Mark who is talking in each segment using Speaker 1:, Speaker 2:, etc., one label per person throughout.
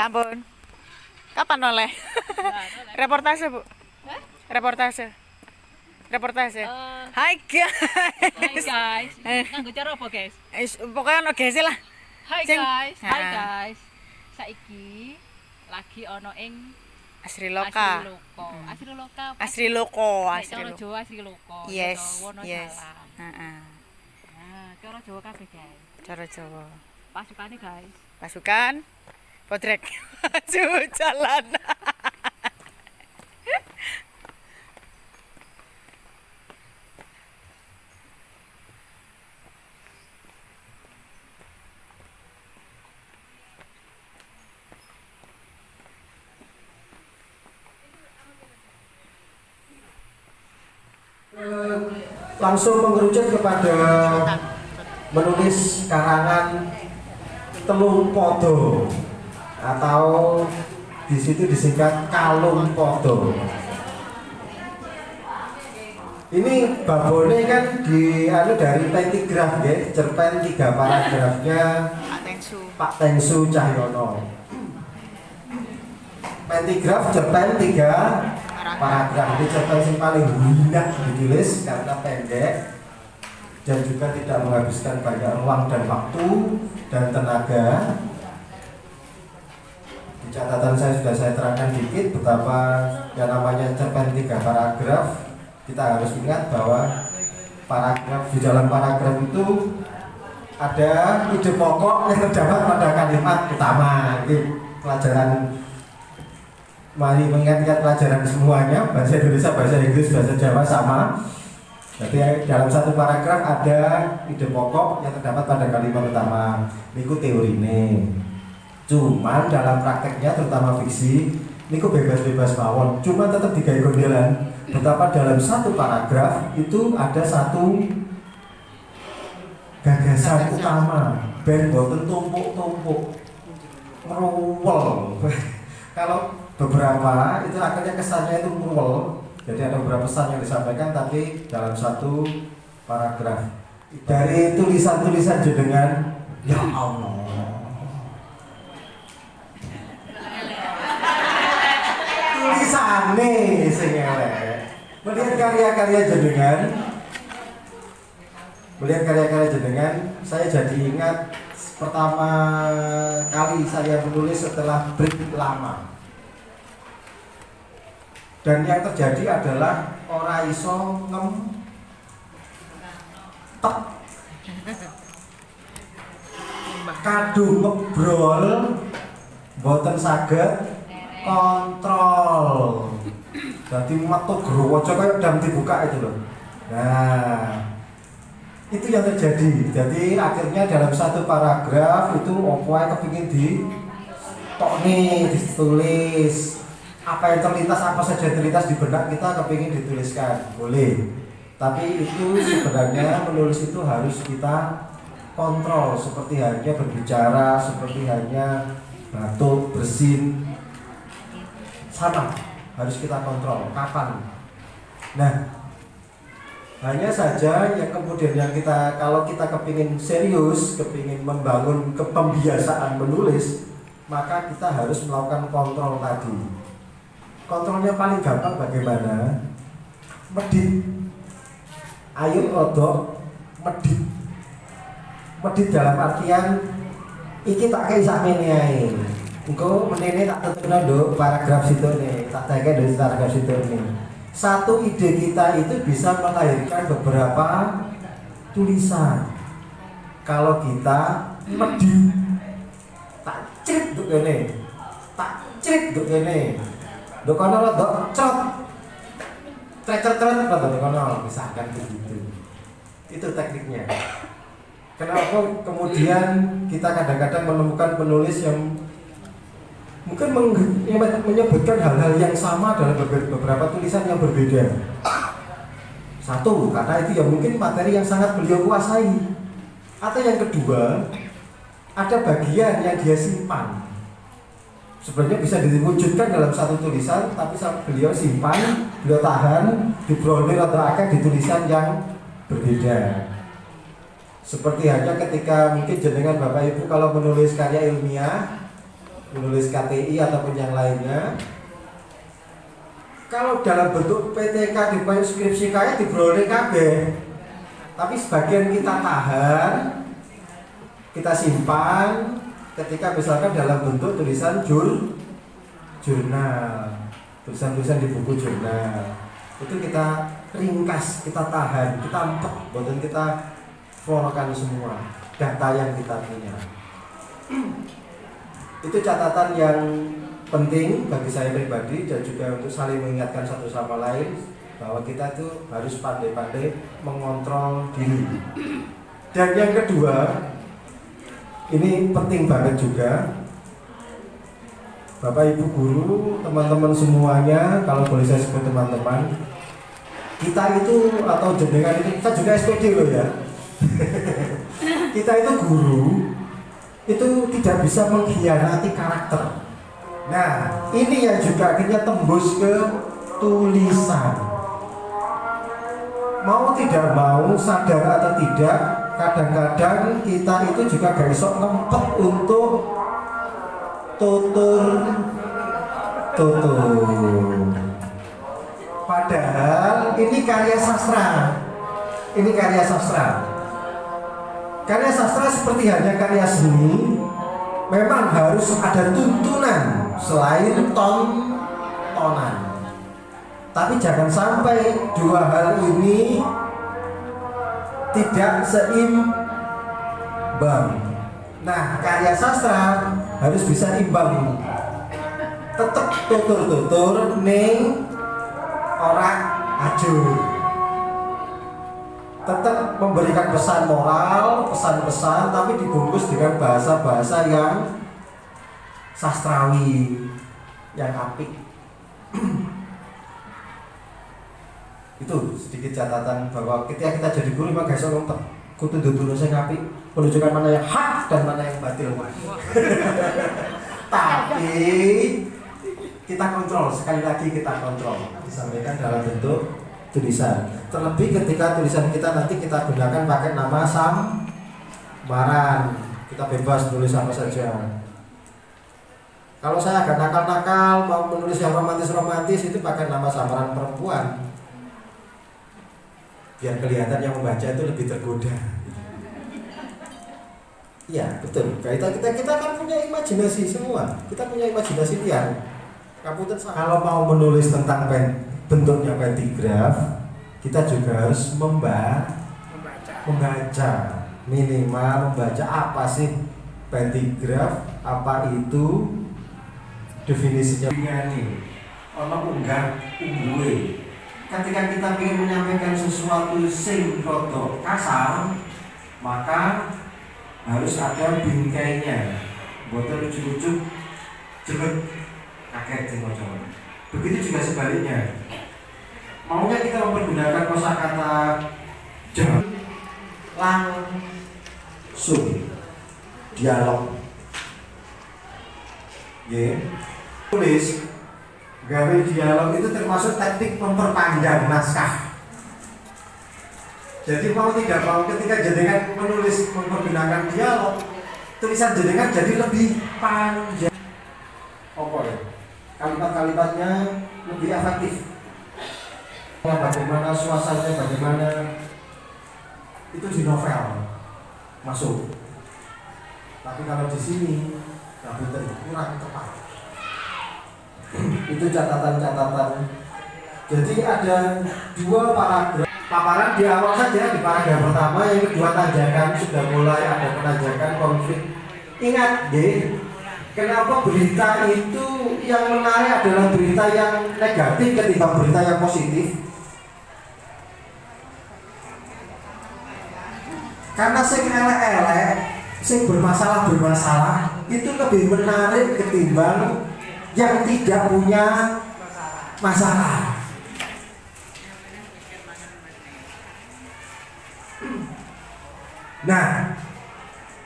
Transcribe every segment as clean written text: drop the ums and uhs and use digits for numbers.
Speaker 1: Ampun. Kapan oleh? Reportase, Bu. Reportase. Reportase. Hai guys.
Speaker 2: Hai guys. Nganggo cara apa, guys?
Speaker 1: Pokoknya ono guys lah.
Speaker 2: Hai
Speaker 1: Sing-
Speaker 2: guys. Hai
Speaker 1: Nah.
Speaker 2: guys. Saiki lagi ono ing
Speaker 1: Asri Loka.
Speaker 2: Asri Loka.
Speaker 1: Asri Loko,
Speaker 2: Nek
Speaker 1: Asri
Speaker 2: cara
Speaker 1: Loko.
Speaker 2: Jawa Asri Loko.
Speaker 1: Yes,
Speaker 2: Wono
Speaker 1: yes.
Speaker 2: Salam.
Speaker 1: Heeh.
Speaker 2: Nah, cara Jawa kabeh, guys.
Speaker 1: Cara Jawa.
Speaker 2: Pasukane, guys.
Speaker 1: Pasukan Podrek. Maju jalan.
Speaker 3: Langsung mengerucut kepada menulis karangan Telung Podo atau di situ disingkat Kalung Podo. Ini babone kan dari pentigraf ya, cerpen 3 paragrafnya
Speaker 1: Pak Tengsu.
Speaker 3: Pak Tengsu Cahyono. Pentigraf cerpen 3 paragraf, ini cerpen yang paling mudah ditulis karena pendek dan juga tidak menghabiskan banyak ruang dan waktu dan tenaga. Di catatan saya terangkan dikit betapa yang namanya cerpen 3 paragraf. Kita harus ingat bahwa paragraf di dalam paragraf itu ada ide pokok yang terdapat pada kalimat utama. Ini pelajaran, mari mengingat pelajaran semuanya, bahasa Indonesia, bahasa Inggris, bahasa Jawa sama. Jadi dalam satu paragraf ada ide pokok yang terdapat pada kalimat utama. Ini teori ini. Cuman dalam prakteknya terutama fiksi, ini bebas-bebas mawon. Cuma tetap digawe gondelan. Betapa dalam satu paragraf itu ada satu gagasan utama. Ben boten tumpuk-tumpuk. Meruwel. Kalau beberapa itu akhirnya kesannya itu mual. Jadi ada beberapa pesan yang disampaikan tapi dalam satu paragraf. Dari tulisan-tulisan jenengan, ya Allah, tulisane sing elek. Melihat karya-karya jenengan, saya jadi ingat pertama kali saya menulis setelah break lama. Dan yang terjadi adalah ora iso tek kadung ngebrol mboten saged kontrol. Jadi metu growoco kayak jam dibuka itu loh. Nah, itu yang terjadi. Jadi akhirnya dalam satu paragraf itu opo ae kepengin ditulis. Apa yang terlintas, apa saja terlintas di benak kita kepingin dituliskan, boleh. Tapi itu sebenarnya menulis itu harus kita kontrol, seperti hanya berbicara, seperti hanya batuk, bersin, sama, harus kita kontrol. Kapan? Nah, hanya saja yang kemudian yang kita, kalau kita kepingin serius, kepingin membangun pembiasaan menulis, maka kita harus melakukan kontrol tadi. Kontrolnya paling gampang bagaimana? Medit. Ayo rodok medit. Medit dalam artian iki tak kei sakmene ae. Engko menene tak tetepno nduk paragraf situ nih, tak teke nduk paragraf situ nih. Satu ide kita itu bisa melahirkan beberapa tulisan. Kalau kita medit, tak crit nduk kene. Tak crit nduk kene. Dokono lo dok cret dokono misalkan begitu. Itu tekniknya. Kenapa kemudian kita kadang-kadang menemukan penulis yang mungkin menyebutkan hal-hal yang sama dalam beberapa tulisan yang berbeda. Satu, karena itu yang mungkin materi yang sangat beliau kuasai. Atau yang kedua, ada bagian yang dia simpan. Sebenarnya bisa diwujudkan dalam satu tulisan, tapi beliau simpan, beliau tahan, dibronir atau akan di tulisan yang berbeda. Seperti hanya ketika mungkin jenengan Bapak Ibu kalau menulis karya ilmiah, menulis KTI ataupun yang lainnya. Kalau dalam bentuk PTK di skripsi kaya dibroleh kabeh. Tapi sebagian kita tahan, kita simpan ketika misalkan dalam bentuk tulisan jurnal, tulisan-tulisan di buku jurnal. Itu kita ringkas, kita tahan, kita empet, buatan kita florkan semua data yang kita punya. Itu catatan yang penting bagi saya pribadi dan juga untuk saling mengingatkan satu sama lain bahwa kita itu harus pandai-pandai mengontrol diri. Dan yang kedua, ini penting banget juga, Bapak Ibu guru, teman-teman semuanya, kalau boleh saya sebut teman-teman, kita itu atau jenengan itu, kita juga SPD loh ya. Kita itu guru, itu tidak bisa mengkhianati karakter. Nah, ini yang juga akhirnya tembus ke tulisan. Mau tidak mau, sadar atau tidak, kadang-kadang kita itu juga gak iso ngempet untuk tutur. Padahal ini karya sastra. Ini karya sastra. Karya sastra seperti hanya karya seni, memang harus ada tuntunan selain tontonan. Tapi jangan sampai dua hal ini tidak seimbang. Nah, karya sastra harus bisa imbang. Tetap tutur-tutur ning ora ajur. Tetap memberikan pesan moral, pesan-pesan, tapi dibungkus dengan bahasa-bahasa yang sastrawi, yang apik. Itu sedikit catatan bahwa ketika kita jadi guru memang gak bisa ngumpet. Kudu dulu saya apik, menunjukkan mana yang hak dan mana yang batil. Tapi kita kontrol, sekali lagi kita kontrol. Disampaikan dalam bentuk tulisan. Terlebih ketika tulisan kita nanti kita gunakan pakai nama samaran. Kita bebas tulis apa saja. Kalau saya agak nakal-nakal mau menulis yang romantis-romantis itu pakai nama samaran perempuan. Biar kelihatan yang membaca itu lebih tergoda. Iya, betul. Kita kan punya imajinasi semua. Kita punya imajinasi liar. Kalau mau menulis tentang bentuknya pentigraf, kita juga harus membaca. Minimal membaca apa sih pentigraf, apa itu definisinya. Ini ono unggah unggule. Ketika kita ingin menyampaikan sesuatu sing rada kasar, maka harus ada bingkainya. Boten ujuk-ujuk jebet kaget sing maca. Begitu juga sebaliknya. Maunya kita mempergunakan kosakata langsung dialog. Tulis gawe dialog itu termasuk teknik memperpanjang naskah. Jadi mau tidak mau ketika jenengan menulis mempergunakan dialog, tulisan jenengan jadi lebih panjang. Apa ya? Kalimat-kalimatnya lebih efektif. Bagaimana suasananya, bagaimana itu di novel masuk. Tapi kalau di sini kurang tepat. Itu catatan-catatan. Jadi ada dua paragraf. Paparan di awal saja di paragraf pertama, yang kedua tanjakan sudah mulai ada penanjakan konflik. Ingat, kenapa berita itu yang menarik adalah berita yang negatif ketimbang berita yang positif? Karena sing elek-elek, sing bermasalah itu lebih menarik ketimbang yang tidak punya masalah. Nah,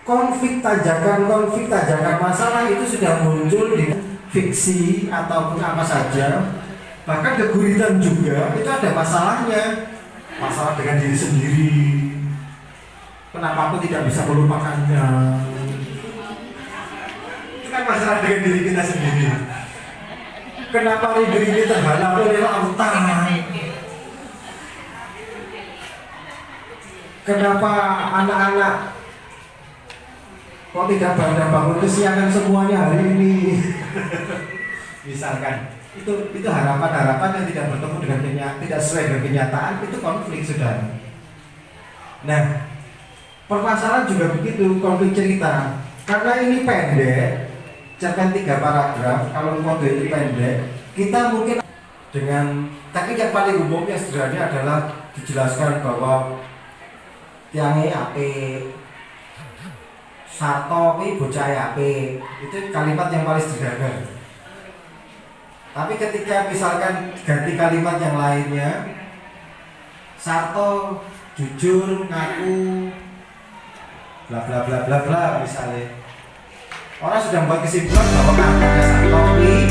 Speaker 3: konflik tanjakan masalah itu sudah muncul di fiksi ataupun apa saja. Bahkan The Guritan juga itu ada masalahnya. Masalah dengan diri sendiri. Kenapa aku tidak bisa melupakannya? Itu kan masalah dengan diri kita sendiri. Kenapa rindu ini terhalang oleh lautan? Kenapa anak-anak kok tidak pada bangun kesiangan semuanya hari ini? Misalkan itu harapan-harapan yang tidak bertemu dengan tidak sesuai dengan kenyataan, itu konflik sudah. Nah, permasalahan juga begitu, konflik cerita. Karena ini pendek, cerpen 3 paragraf, kalau kode ini pendek, kita mungkin dengan teknik yang paling umum yang sederhana adalah dijelaskan bahwa tiange ape, Sarto kuwi bocah ape. Itu kalimat yang paling sederhana. Tapi ketika misalkan ganti kalimat yang lainnya, Sarto jujur ngaku bla bla bla bla bla misalnya, orang sudah membuat kesimpulan bahwa ngakunya Sarto kuwi